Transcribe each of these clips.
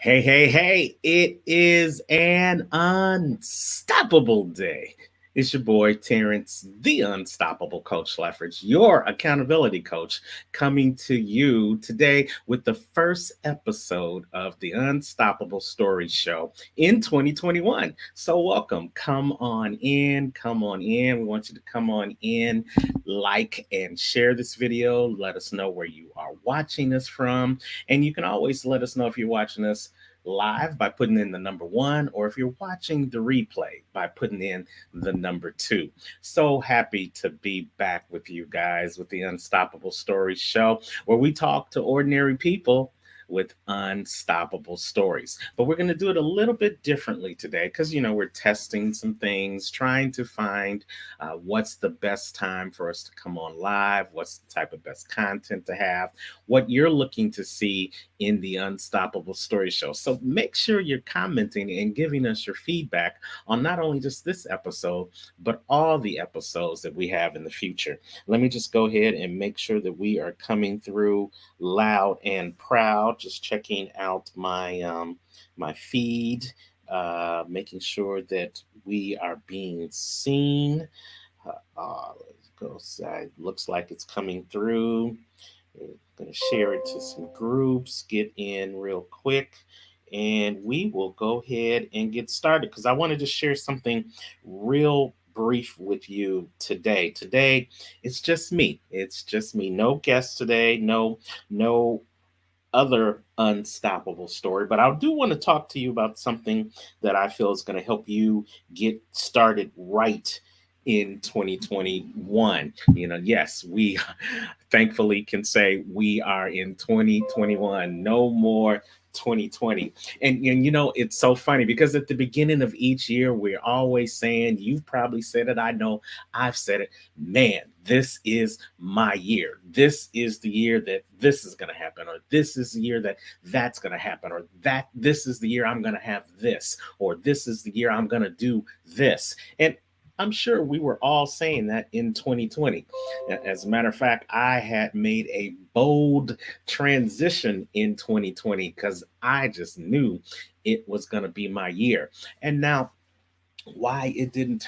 Hey, it is an unstoppable day. It's your boy, Terrence, the Unstoppable Coach Leffridge, your accountability coach, coming to you today with the first episode of the Unstoppable Story Show in 2021. So, welcome. Come on in. Come on in. We want you to come on in, like, and share this video. Let us know where you are watching us from. And you can always let us know if you're watching us live by putting in the number one, or if you're watching the replay by putting in the number two. So happy to be back with you guys with the Unstoppable Stories Show, where we talk to ordinary people with unstoppable stories. But we're going to do it a little bit differently today because, we're testing some things, trying to find what's the best time for us to come on live, what's the type of best content to have, what you're looking to see in the Unstoppable Story Show. So make sure you're commenting and giving us your feedback on not only just this episode, but all the episodes that we have in the future. Let me just go ahead and make sure that we are coming through loud and proud. Just checking out my feed, making sure that we are being seen. Let's go. Side. Looks like it's coming through. We're going to share it to some groups, get in real quick, and we will go ahead and get started because I wanted to share something real brief with you today. Today, it's just me. It's just me. No guests today. No other unstoppable story, but I do want to talk to you about something that I feel is going to help you get started right in 2021. Yes, we thankfully can say we are in 2021. No more 2020. And it's so funny because at the beginning of each year, we're always saying, you've probably said it, I know I've said it, man, this is my year. This is the year that this is going to happen, or this is the year that that's going to happen, or that this is the year I'm going to have this, or this is the year I'm going to do this. And I'm sure we were all saying that in 2020. As a matter of fact, I had made a bold transition in 2020 because I just knew it was going to be my year. And now, while it didn't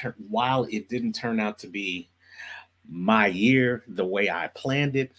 turn out to be my year the way I planned it,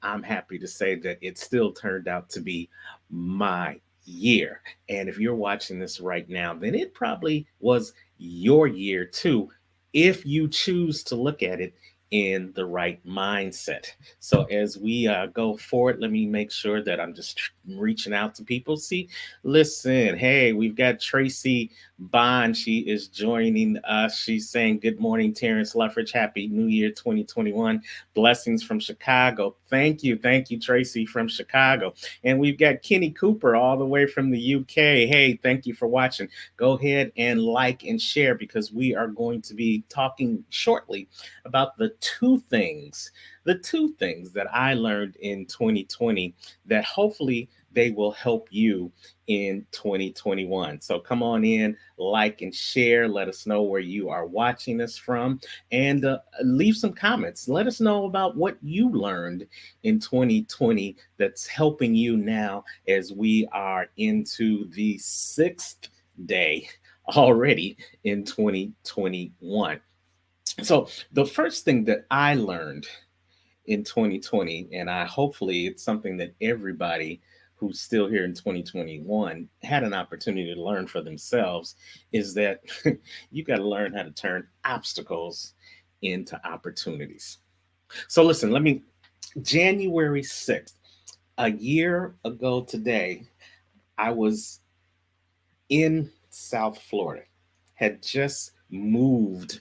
I'm happy to say that it still turned out to be my year. And if you're watching this right now, then it probably was your year too, if you choose to look at it in the right mindset. So as we go forward, let me make sure that I'm just reaching out to people. See, listen, hey, we've got Tracy Bond. She is joining us. She's saying, good morning, Terrence Leffridge. Happy New Year 2021. Blessings from Chicago. Thank you. Thank you, Tracy from Chicago. And we've got Kenny Cooper all the way from the UK. Hey, thank you for watching. Go ahead and like and share because we are going to be talking shortly about the two things that I learned in 2020 that hopefully they will help you in 2021. So come on in, like and share. Let us know where you are watching us from, and leave some comments. Let us know about what you learned in 2020 that's helping you now as we are into the sixth day already in 2021. So the first thing that I learned in 2020, and I hopefully it's something that everybody who's still here in 2021 had an opportunity to learn for themselves, is that you got to learn how to turn obstacles into opportunities. So listen, January 6th, a year ago today, I was in South Florida, had just moved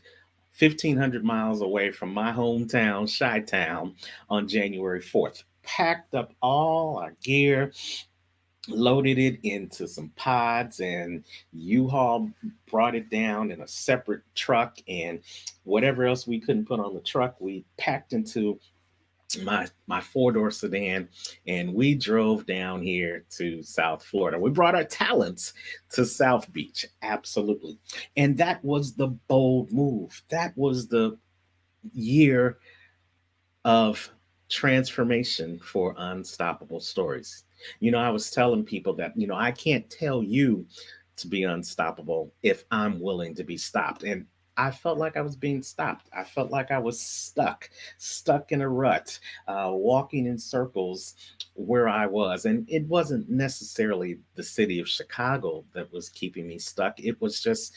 1,500 miles away from my hometown, Chi-Town, on January 4th. Packed up all our gear, loaded it into some pods, and U-Haul brought it down in a separate truck, and whatever else we couldn't put on the truck, we packed into my four-door sedan, and we drove down here to South Florida. We brought our talents to South Beach, absolutely. And that was the bold move. That was the year of transformation for Unstoppable Stories. I was telling people that, I can't tell you to be unstoppable if I'm willing to be stopped. And I felt like I was being stopped. I felt like I was stuck in a rut, walking in circles where I was. And it wasn't necessarily the city of Chicago that was keeping me stuck. It was just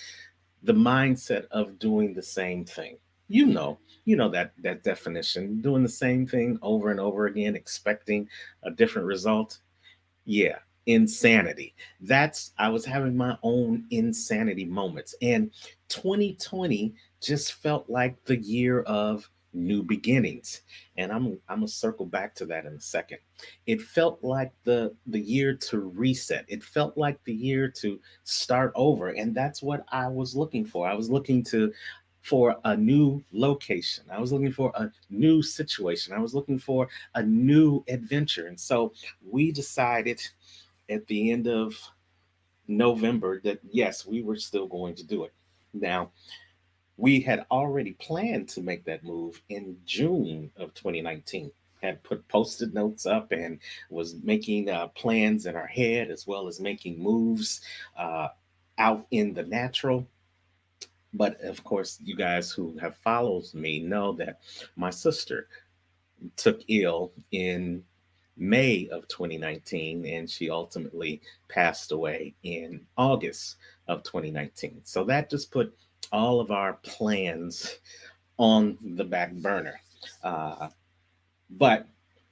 the mindset of doing the same thing. You know, that definition, doing the same thing over and over again, expecting a different result. Yeah, insanity. I was having my own insanity moments. And 2020 just felt like the year of new beginnings. And I'm gonna circle back to that in a second. It felt like the year to reset. It felt like the year to start over. And that's what I was looking for. I was looking to for a new location. I was looking for a new situation. I was looking for a new adventure. And so we decided at the end of November that yes, we were still going to do it. Now, we had already planned to make that move in June of 2019. Had put post-it notes up and was making plans in our head as well as making moves uh, out in the natural. But of course, you guys who have followed me know that my sister took ill in May of 2019, and she ultimately passed away in August of 2019. So that just put all of our plans on the back burner. Uh, but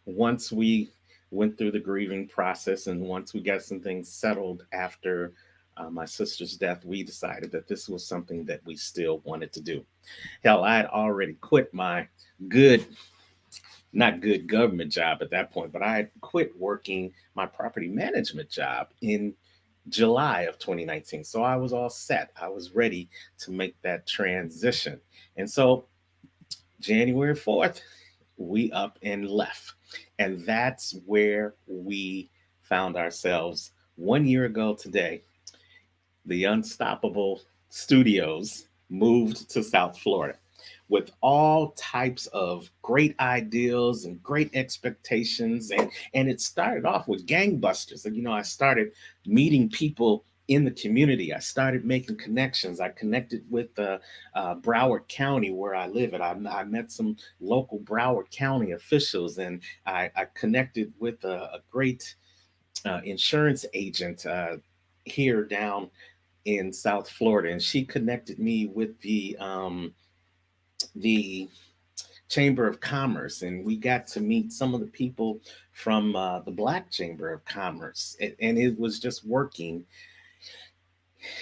once we went through the grieving process and once we got some things settled after my sister's death, we decided that this was something that we still wanted to do. Hell, I had already quit my good not good government job at that point, but I had quit working my property management job in July of 2019. So I was all set. I was ready to make that transition. And so January 4th, we up and left. And that's where we found ourselves 1 year ago today. The Unstoppable Studios moved to South Florida with all types of great ideals and great expectations. And it started off with gangbusters. And, I started meeting people in the community. I started making connections. I connected with Broward County where I live. And I met some local Broward County officials. And I connected with a great insurance agent here down in South Florida, and she connected me with the Chamber of Commerce, and we got to meet some of the people from the Black Chamber of Commerce, and it was just working.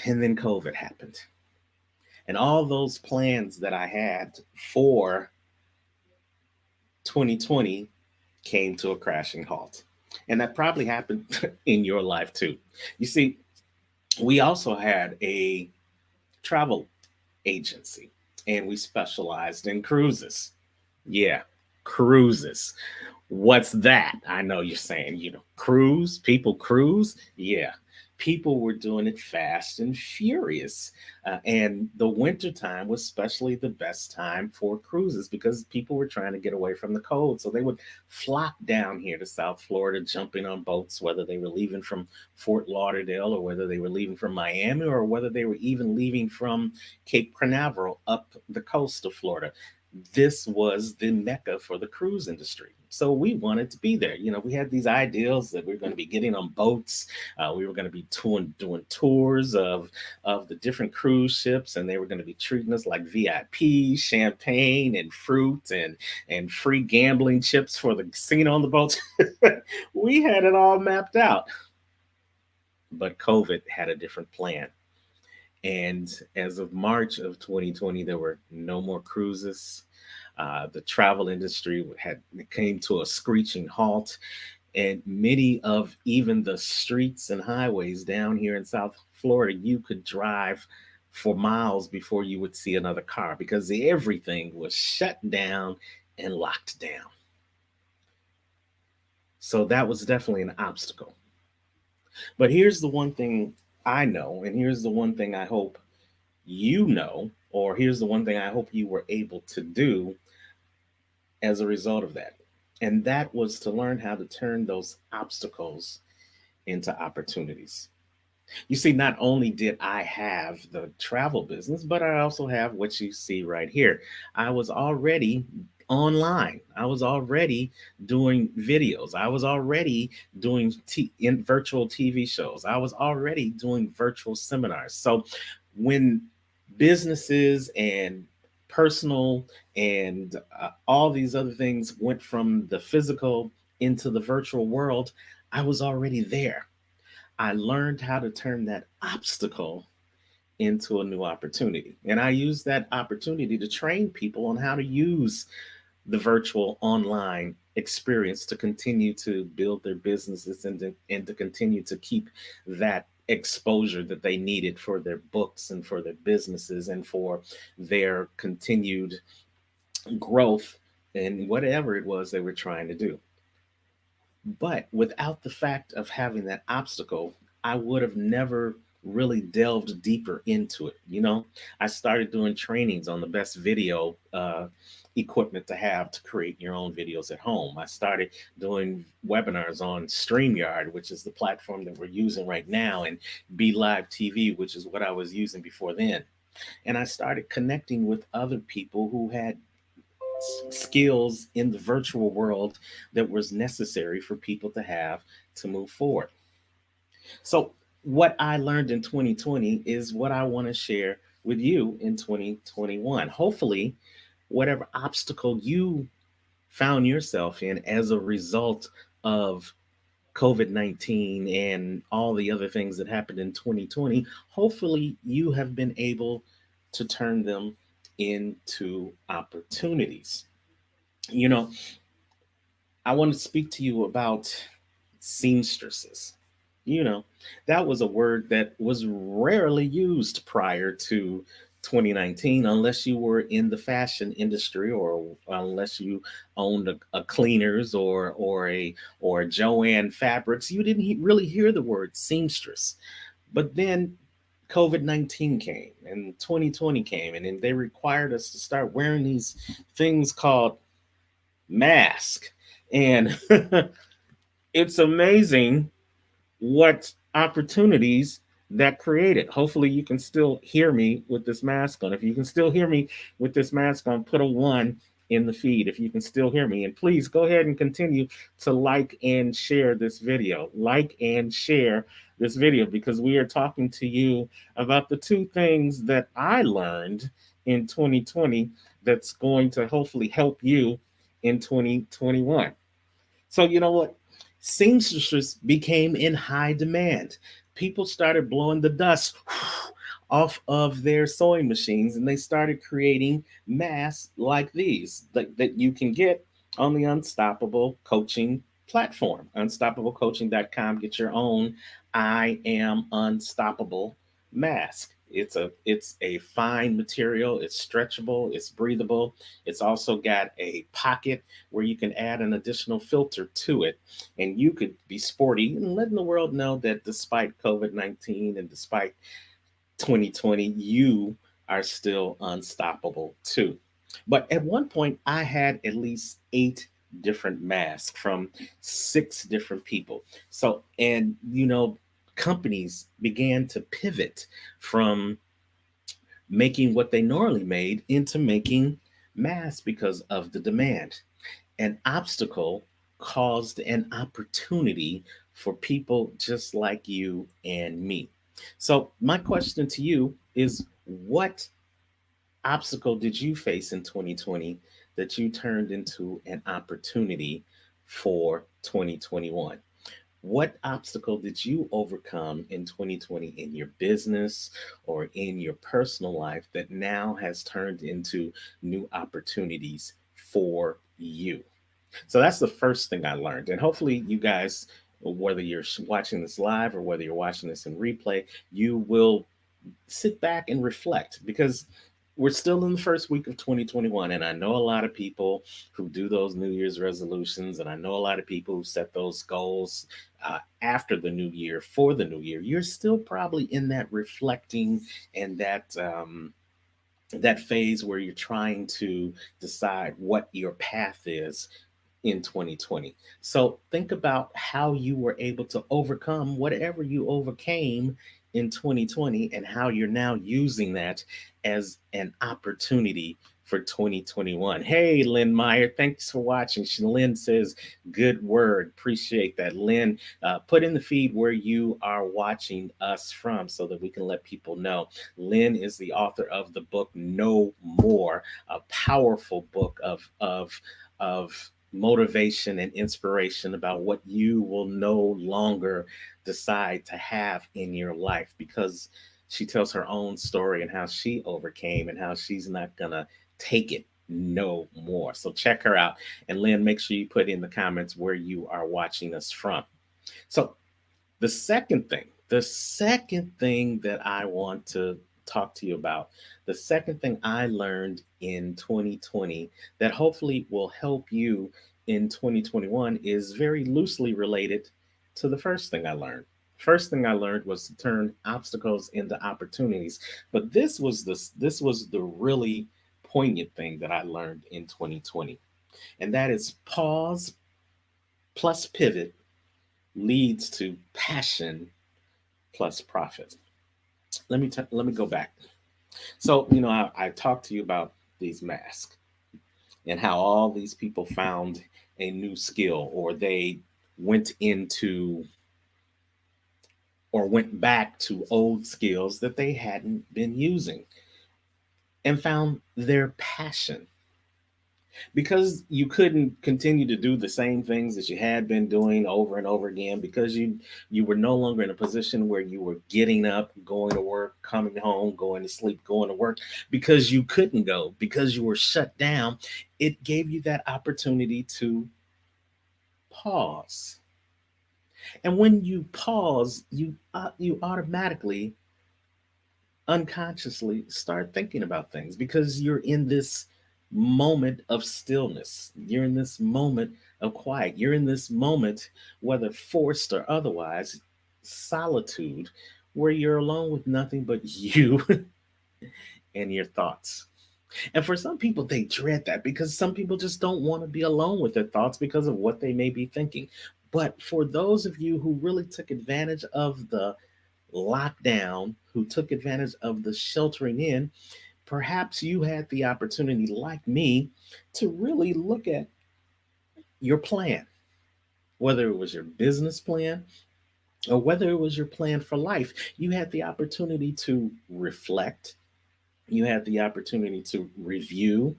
And then COVID happened, and all those plans that I had for 2020 came to a crashing halt, and that probably happened in your life too. You see, we also had a travel agency and we specialized in cruises. Yeah, cruises. What's that? I know you're saying, cruise, people cruise. Yeah, people were doing it fast and furious. And the winter time was especially the best time for cruises because people were trying to get away from the cold. So they would flock down here to South Florida, jumping on boats, whether they were leaving from Fort Lauderdale or whether they were leaving from Miami or whether they were even leaving from Cape Canaveral up the coast of Florida. This was the mecca for the cruise industry. So we wanted to be there. We had these ideals that we were going to be getting on boats. We were going to be doing tours of the different cruise ships, and they were going to be treating us like VIP, champagne and fruit and free gambling chips for the casino on the boats. We had it all mapped out. But COVID had a different plan. And as of March of 2020, there were no more cruises. The travel industry had came to a screeching halt, and many of even the streets and highways down here in South Florida, you could drive for miles before you would see another car because everything was shut down and locked down. So that was definitely an obstacle. But here's the one thing I know, and here's the one thing I hope you know, or here's the one thing I hope you were able to do as a result of that. And that was to learn how to turn those obstacles into opportunities. You see, not only did I have the travel business, but I also have what you see right here. I was already online. I was already doing videos. I was already doing in virtual TV shows. I was already doing virtual seminars. So when businesses and personal and all these other things went from the physical into the virtual world, I was already there. I learned how to turn that obstacle into a new opportunity. And I use that opportunity to train people on how to use the virtual online experience to continue to build their businesses and to continue to keep that exposure that they needed for their books and for their businesses and for their continued growth in whatever it was they were trying to do. But without the fact of having that obstacle, I would have never really delved deeper into it. I started doing trainings on the best video equipment to have to create your own videos at home. I started doing webinars on StreamYard, which is the platform that we're using right now, and Be Live TV, which is what I was using before then. And I started connecting with other people who had skills in the virtual world that was necessary for people to have to move forward. So, what I learned in 2020 is what I want to share with you in 2021. Hopefully, whatever obstacle you found yourself in as a result of COVID-19 and all the other things that happened in 2020, hopefully, you have been able to turn them into opportunities. You know, I want to speak to you about seamstresses. You know, that was a word that was rarely used prior to 2019, unless you were in the fashion industry or unless you owned a cleaners or a Joanne Fabrics. You didn't really hear the word seamstress. But then COVID-19 came and 2020 came, and then they required us to start wearing these things called mask. And it's amazing what opportunities that created. Hopefully, you can still hear me with this mask on. If you can still hear me with this mask on, put a one in the feed if you can still hear me. And please go ahead and continue to like and share this video. Like and share this video because we are talking to you about the two things that I learned in 2020 that's going to hopefully help you in 2021. So, you know what? Seamstresses became in high demand. People started blowing the dust off of their sewing machines and they started creating masks like these that you can get on the Unstoppable Coaching platform. Unstoppablecoaching.com. Get your own I Am Unstoppable mask. It's a fine material, it's stretchable, it's breathable. It's also got a pocket where you can add an additional filter to it. And you could be sporty and letting the world know that despite COVID-19 and despite 2020, you are still unstoppable too. But at one point, I had at least 8 different masks from 6 different people. So, and companies began to pivot from making what they normally made into making masks because of the demand. An obstacle caused an opportunity for people just like you and me. So, my question to you is what obstacle did you face in 2020 that you turned into an opportunity for 2021? What obstacle did you overcome in 2020 in your business or in your personal life that now has turned into new opportunities for you? So that's the first thing I learned. And hopefully, you guys, whether you're watching this live or whether you're watching this in replay, you will sit back and reflect because we're still in the first week of 2021. And I know a lot of people who do those New Year's resolutions, and I know a lot of people who set those goals after the new year for the new year. You're still probably in that reflecting and that phase where you're trying to decide what your path is in 2020. So think about how you were able to overcome whatever you overcame in 2020 and how you're now using that as an opportunity for 2021. Hey, Lynn Meyer, thanks for watching. Lynn says, good word. Appreciate that. Lynn, put in the feed where you are watching us from so that we can let people know. Lynn is the author of the book No More, a powerful book of motivation and inspiration about what you will no longer decide to have in your life, because she tells her own story and how she overcame and how she's not gonna take it no more. So check her out. And Lynn, make sure you put in the comments where you are watching us from. So the second thing that I want to talk to you about, the second thing I learned in 2020 that hopefully will help you in 2021 is very loosely related to the first thing I learned. First thing I learned was to turn obstacles into opportunities, but this was the really poignant thing that I learned in 2020, and that is pause plus pivot leads to passion plus profit. Let me go back. So I talked to you about these masks and how all these people found a new skill, or they went into or went back to old skills that they hadn't been using and found their passion, because you couldn't continue to do the same things that you had been doing over and over again, because you were no longer in a position where you were getting up, going to work, coming home, going to sleep, going to work, because you couldn't go, because you were shut down. It gave you that opportunity to pause. And when you pause, you automatically unconsciously start thinking about things, because you're in this moment of stillness. You're in this moment of quiet. You're in this moment, whether forced or otherwise, solitude, where you're alone with nothing but you and your thoughts. And for some people, they dread that, because some people just don't want to be alone with their thoughts because of what they may be thinking. But for those of you who really took advantage of the lockdown, who took advantage of the sheltering in, perhaps you had the opportunity, like me, to really look at your plan, whether it was your business plan or whether it was your plan for life. You had the opportunity to reflect, you had the opportunity to review,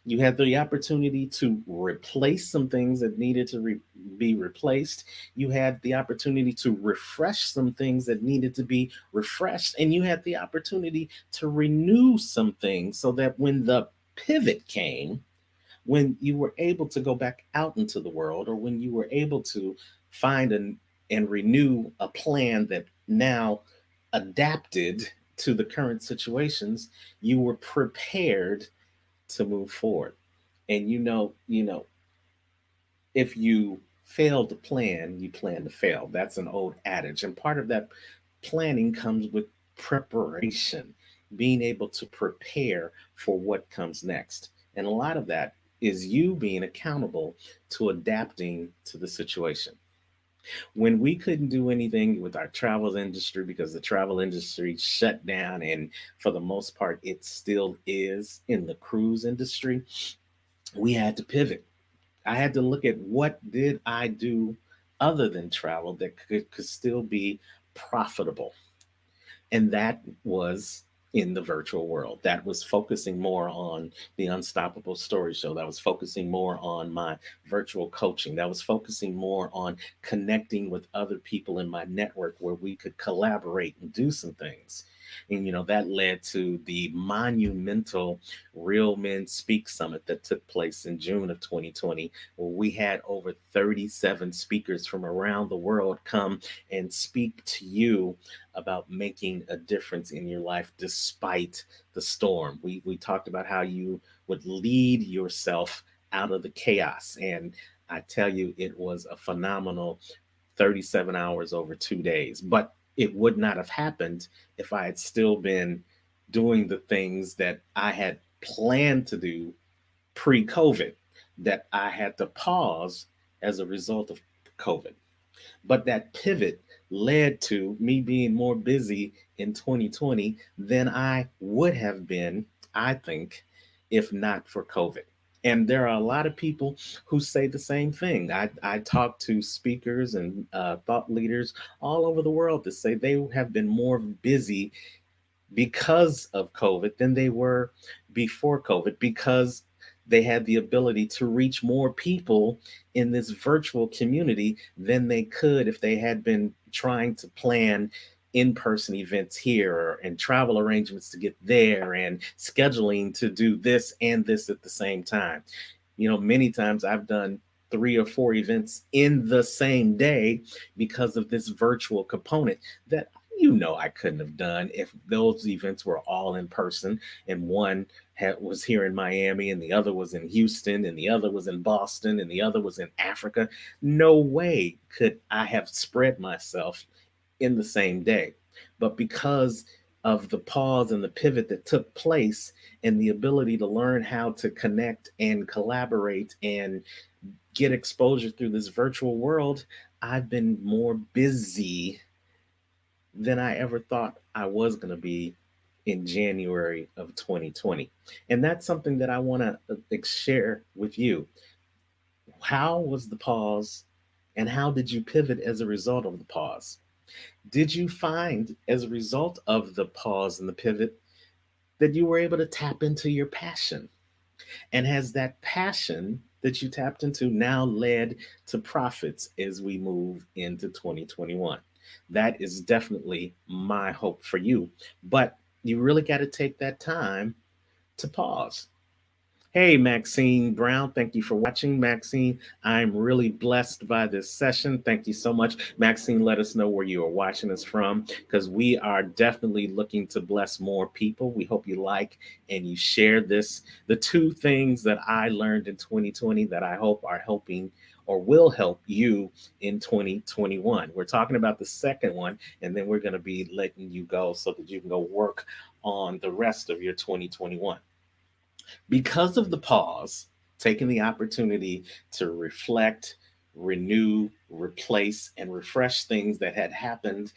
you had the opportunity to replace some things that needed to be replaced. You had the opportunity to refresh some things that needed to be refreshed. And you had the opportunity to renew some things so that when the pivot came, when you were able to go back out into the world, or when you were able to find and renew a plan that now adapted to the current situations, you were prepared to move forward. And if you fail to plan, you plan to fail. That's an old adage. And part of that planning comes with preparation, being able to prepare for what comes next. And a lot of that is you being accountable to adapting to the situation. When we couldn't do anything with our travel industry because the travel industry shut down, and for the most part, it still is in the cruise industry, we had to pivot. I had to look at what did I do other than travel that could still be profitable. And that was in the virtual world. That was focusing more on the Unstoppable Story Show. That was focusing more on my virtual coaching. That was focusing more on connecting with other people in my network where we could collaborate and do some things. And that led to the monumental Real Men Speak Summit that took place in June of 2020, where we had over 37 speakers from around the world come and speak to you about making a difference in your life despite the storm. We talked about how you would lead yourself out of the chaos. And I tell you, it was a phenomenal 37 hours over 2 days. But it would not have happened if I had still been doing the things that I had planned to do pre COVID. that I had to pause as a result of COVID. But that pivot led to me being more busy in 2020 than I would have been, I think, if not for COVID. And there are a lot of people who say the same thing. I talk to speakers and thought leaders all over the world to say they have been more busy because of COVID than they were before COVID, because they had the ability to reach more people in this virtual community than they could if they had been trying to plan in-person events here and travel arrangements to get there and scheduling to do this and this at the same time. Many times I've done 3 or 4 events in the same day because of this virtual component that I couldn't have done if those events were all in person, and one was here in Miami and the other was in Houston and the other was in Boston and the other was in Africa. No way could I have spread myself in the same day. But because of the pause and the pivot that took place and the ability to learn how to connect and collaborate and get exposure through this virtual world, I've been more busy than I ever thought I was going to be in January of 2020. And that's something that I want to share with you. How was the pause, and how did you pivot as a result of the pause? Did you find, as a result of the pause and the pivot, that you were able to tap into your passion? And has that passion that you tapped into now led to profits as we move into 2021? That is definitely my hope for you. But you really got to take that time to pause. Hey, Maxine Brown, thank you for watching. Maxine, I'm really blessed by this session. Thank you so much. Maxine, let us know where you are watching us from, because we are definitely looking to bless more people. We hope you like and you share this. The 2 things that I learned in 2020 that I hope are helping or will help you in 2021. We're talking about the second one, and then we're going to be letting you go so that you can go work on the rest of your 2021. Because of the pause, taking the opportunity to reflect, renew, replace, and refresh things that had happened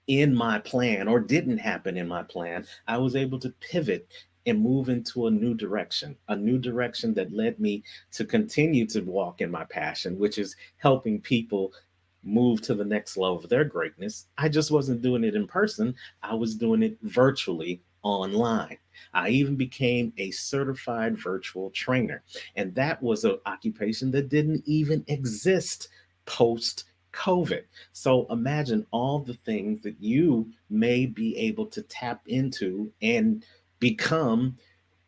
in my plan or didn't happen in my plan, I was able to pivot and move into a new direction that led me to continue to walk in my passion, which is helping people move to the next level of their greatness. I just wasn't doing it in person, I was doing it virtually online. I even became a certified virtual trainer, and that was an occupation that didn't even exist post COVID. So imagine all the things that you may be able to tap into and become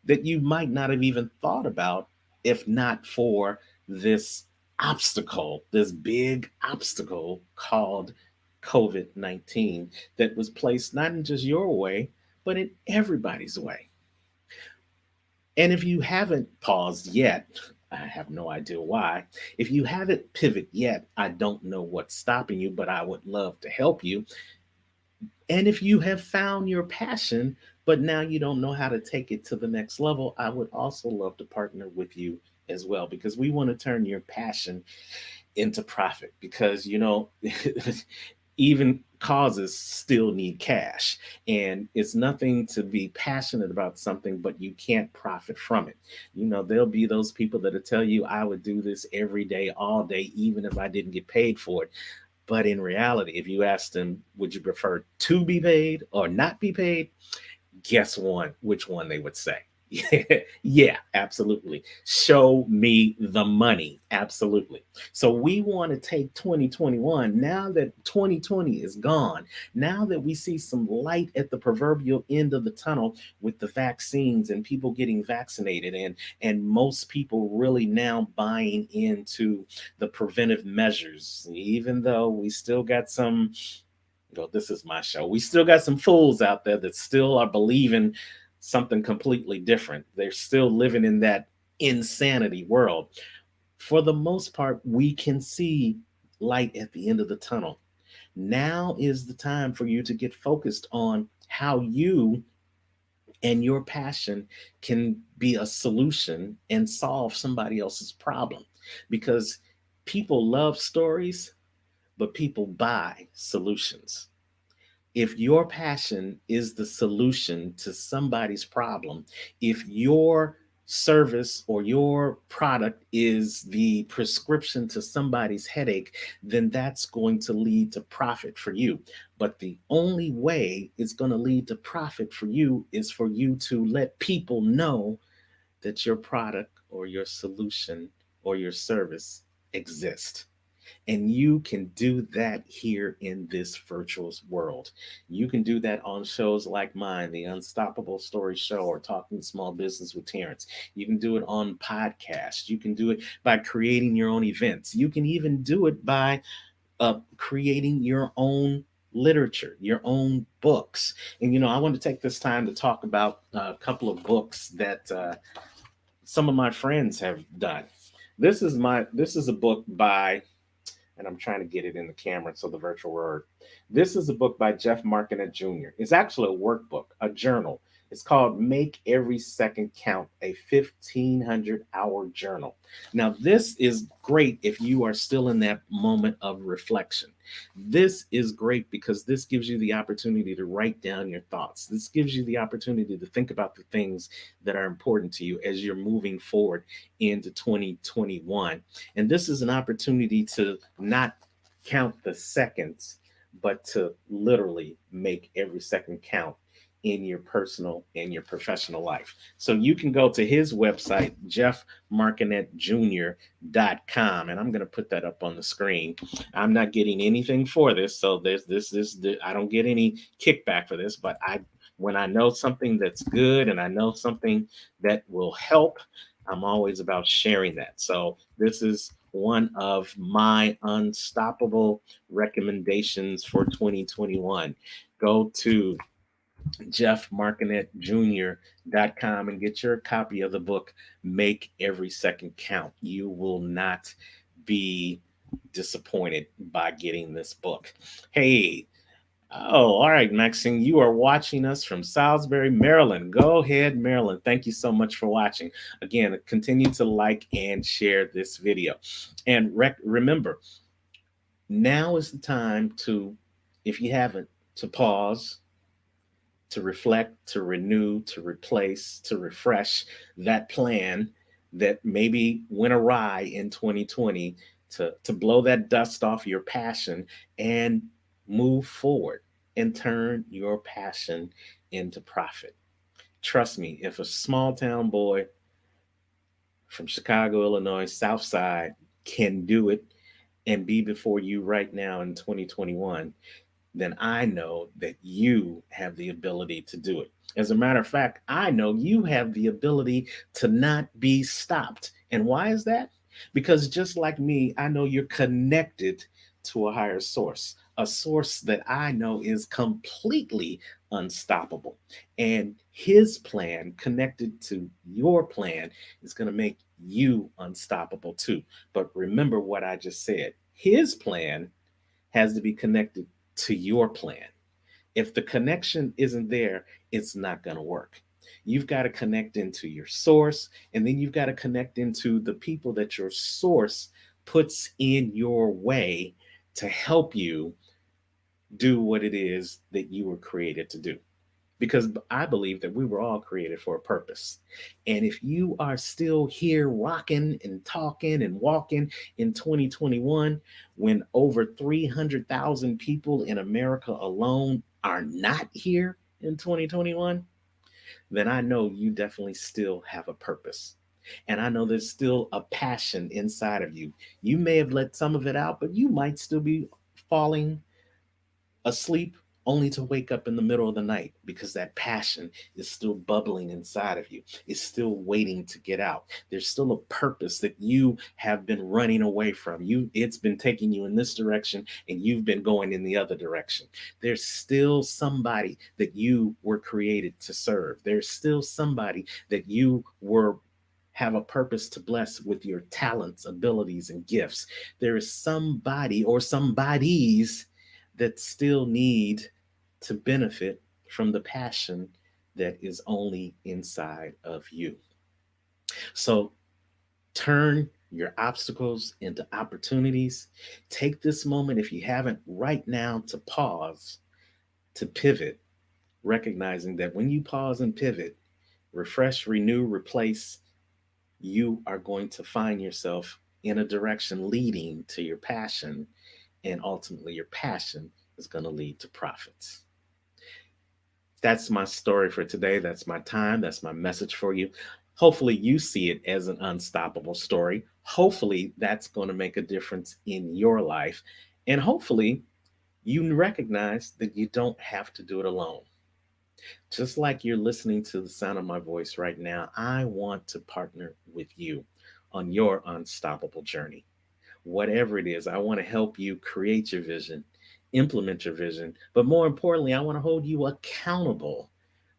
that you might not have even thought about if not for this obstacle, this big obstacle called COVID-19 that was placed not in just your way, but in everybody's way. And if you haven't paused yet, I have no idea why. If you haven't pivot yet, I don't know what's stopping you, but I would love to help you. And if you have found your passion, but now you don't know how to take it to the next level, I would also love to partner with you as well, because we want to turn your passion into profit. Because, even causes still need cash, and it's nothing to be passionate about something but you can't profit from it. There'll be those people that'll tell you, I would do this every day, all day, even if I didn't get paid for it. But in reality, if you ask them, would you prefer to be paid or not be paid, guess which one they would say. Yeah, absolutely. Show me the money. Absolutely. So we want to take 2021, now that 2020 is gone, now that we see some light at the proverbial end of the tunnel with the vaccines and people getting vaccinated, and most people really now buying into the preventive measures, even though we still got some, well, this is my show. We still got some fools out there that still are believing something completely different. They're still living in that insanity world. For the most part, we can see light at the end of the tunnel. Now is the time for you to get focused on how you And your passion can be a solution and solve somebody else's problem, because people love stories, but people buy solutions. If your passion is the solution to somebody's problem, if your service or your product is the prescription to somebody's headache, then that's going to lead to profit for you. But the only way it's going to lead to profit for you is for you to let people know that your product or your solution or your service exists. And you can do that here in this virtual world. You can do that on shows like mine, the Unstoppable Story Show, or Talking Small Business with Terrence. You can do it on podcasts. You can do it by creating your own events. You can even do it by creating your own literature, your own books. And, I want to take this time to talk about a couple of books that some of my friends have done. This is a book by, and I'm trying to get it in the camera so the virtual word. This is a book by Jeff Markinet Jr. It's actually a workbook, a journal. It's called Make Every Second Count, a 1,500-hour journal. Now, this is great if you are still in that moment of reflection. This is great because this gives you the opportunity to write down your thoughts. This gives you the opportunity to think about the things that are important to you as you're moving forward into 2021. And this is an opportunity to not count the seconds, but to literally make every second count in your personal and your professional life. So you can go to his website, jeffmarkinetjr.com, and I'm going to put that up on the screen. I'm not getting anything for this, so I don't get any kickback for this, but when I know something that's good and I know something that will help, I'm always about sharing that. So this is one of my unstoppable recommendations for 2021. Go to jeffmarkinetjr.com and get your copy of the book, Make Every Second Count. You will not be disappointed by getting this book. Hey, oh, all right, Maxine, you are watching us from Salisbury, Maryland. Go ahead, Maryland. Thank you so much for watching. Again, continue to like and share this video. And remember, now is the time to, if you haven't, to pause, to reflect, to renew, to replace, to refresh that plan that maybe went awry in 2020, to blow that dust off your passion and move forward and turn your passion into profit. Trust me, if a small town boy from Chicago, Illinois, South Side can do it and be before you right now in 2021, then I know that you have the ability to do it. As a matter of fact, I know you have the ability to not be stopped. And why is that? Because just like me, I know you're connected to a higher source, a source that I know is completely unstoppable. And his plan connected to your plan is going to make you unstoppable too. But remember what I just said. His plan has to be connected to your plan. If the connection isn't there, it's not going to work. You've got to connect into your source, and then you've got to connect into the people that your source puts in your way to help you do what it is that you were created to do. Because I believe that we were all created for a purpose. And if you are still here rocking and talking and walking in 2021, when over 300,000 people in America alone are not here in 2021, then I know you definitely still have a purpose. And I know there's still a passion inside of you. You may have let some of it out, but you might still be falling asleep only to wake up in the middle of the night, because that passion is still bubbling inside of you. It's still waiting to get out. There's still a purpose that you have been running away from. It's been taking you in this direction and you've been going in the other direction. There's still somebody that you were created to serve. There's still somebody that you were have a purpose to bless with your talents, abilities, and gifts. There is somebody or somebodies that still need to benefit from the passion that is only inside of you. So turn your obstacles into opportunities. Take this moment, if you haven't right now, to pause, to pivot, recognizing that when you pause and pivot, refresh, renew, replace, you are going to find yourself in a direction leading to your passion. And ultimately, your passion is going to lead to profits. That's my story for today. That's my time. That's my message for you. Hopefully, you see it as an unstoppable story. Hopefully, that's going to make a difference in your life. And hopefully, you recognize that you don't have to do it alone. Just like you're listening to the sound of my voice right now, I want to partner with you on your unstoppable journey. Whatever it is, I want to help you create your vision, implement your vision, but more importantly, I want to hold you accountable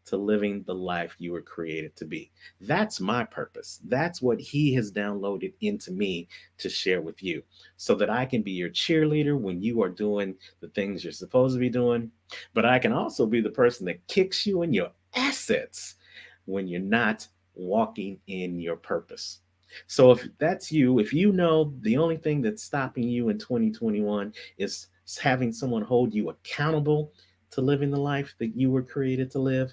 to living the life you were created to be. That's my purpose. That's what he has downloaded into me to share with you so that I can be your cheerleader when you are doing the things you're supposed to be doing. But I can also be the person that kicks you in your assets when you're not walking in your purpose. So if that's you, if you know the only thing that's stopping you in 2021 is having someone hold you accountable to living the life that you were created to live,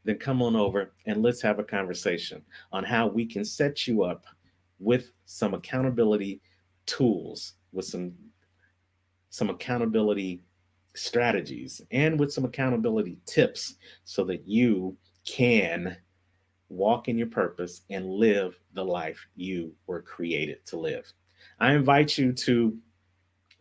then come on over and let's have a conversation on how we can set you up with some accountability tools, with some accountability strategies, and with some accountability tips so that you can walk in your purpose and live the life you were created to live. I invite you to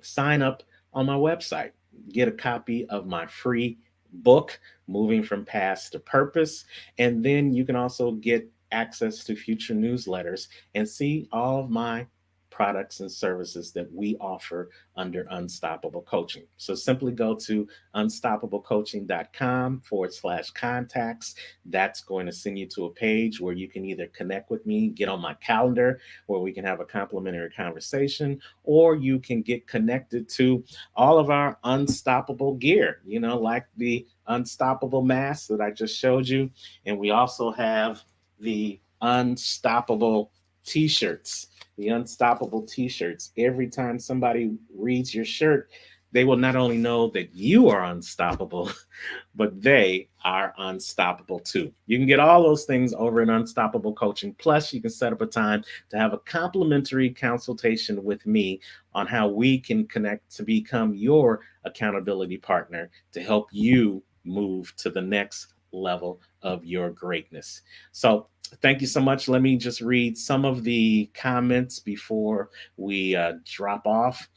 sign up on my website, get a copy of my free book, Moving from Past to Purpose. And then you can also get access to future newsletters and see all of my products and services that we offer under Unstoppable Coaching. So simply go to unstoppablecoaching.com/contacts. That's going to send you to a page where you can either connect with me, get on my calendar where we can have a complimentary conversation, or you can get connected to all of our unstoppable gear, like the unstoppable mask that I just showed you. And we also have the unstoppable t-shirts. The unstoppable t-shirts. Every time somebody reads your shirt, they will not only know that you are unstoppable, but they are unstoppable too. You can get all those things over in Unstoppable Coaching. Plus, you can set up a time to have a complimentary consultation with me on how we can connect to become your accountability partner to help you move to the next level of your greatness. So, thank you so much. Let me just read some of the comments before we drop off.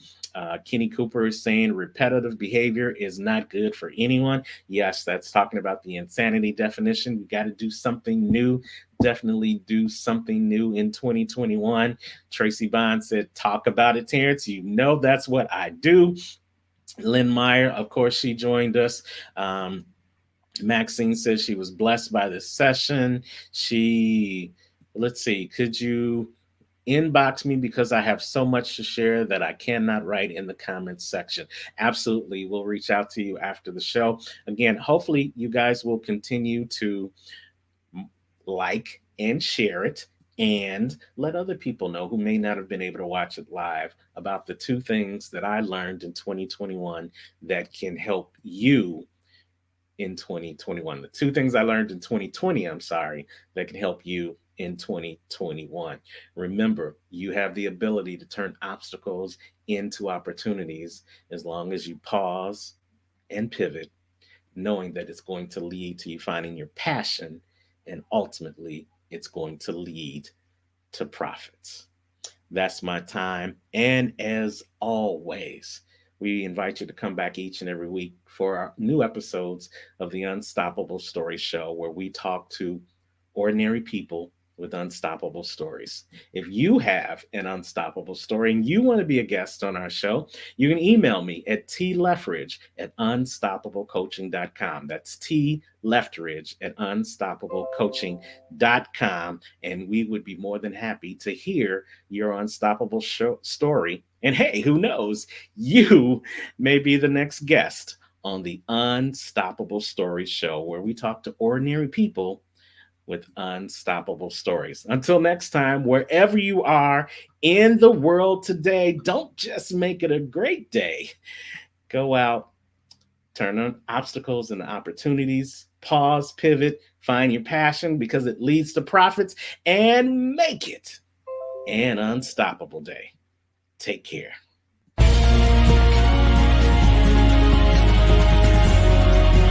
Kenny Cooper is saying repetitive behavior is not good for anyone. Yes, that's talking about the insanity definition. We got to do something new. Definitely do something new in 2021. Tracy Bond said, talk about it, Terrence. You know that's what I do. Lynn Meyer, of course, she joined us. Maxine says she was blessed by this session. Let's see, could you inbox me because I have so much to share that I cannot write in the comments section? Absolutely. We'll reach out to you after the show. Again, hopefully you guys will continue to like and share it and let other people know who may not have been able to watch it live about the two things that I learned in 2021 that can help you in 2021. The two things I learned in 2020, I'm sorry, that can help you in 2021. Remember, you have the ability to turn obstacles into opportunities as long as you pause and pivot, knowing that it's going to lead to you finding your passion and ultimately it's going to lead to profits. That's my time. And as always, we invite you to come back each and every week for our new episodes of the Unstoppable Story Show, where we talk to ordinary people with unstoppable stories. If you have an unstoppable story and you want to be a guest on our show, you can email me at tleftridge@unstoppablecoaching.com. That's tleftridge@unstoppablecoaching.com. And we would be more than happy to hear your unstoppable story. And hey, who knows? You may be the next guest on the Unstoppable Stories Show, where we talk to ordinary people with unstoppable stories. Until next time, wherever you are in the world today, don't just make it a great day. Go out, turn on obstacles into opportunities, pause, pivot, find your passion because it leads to profits, and make it an unstoppable day. Take care.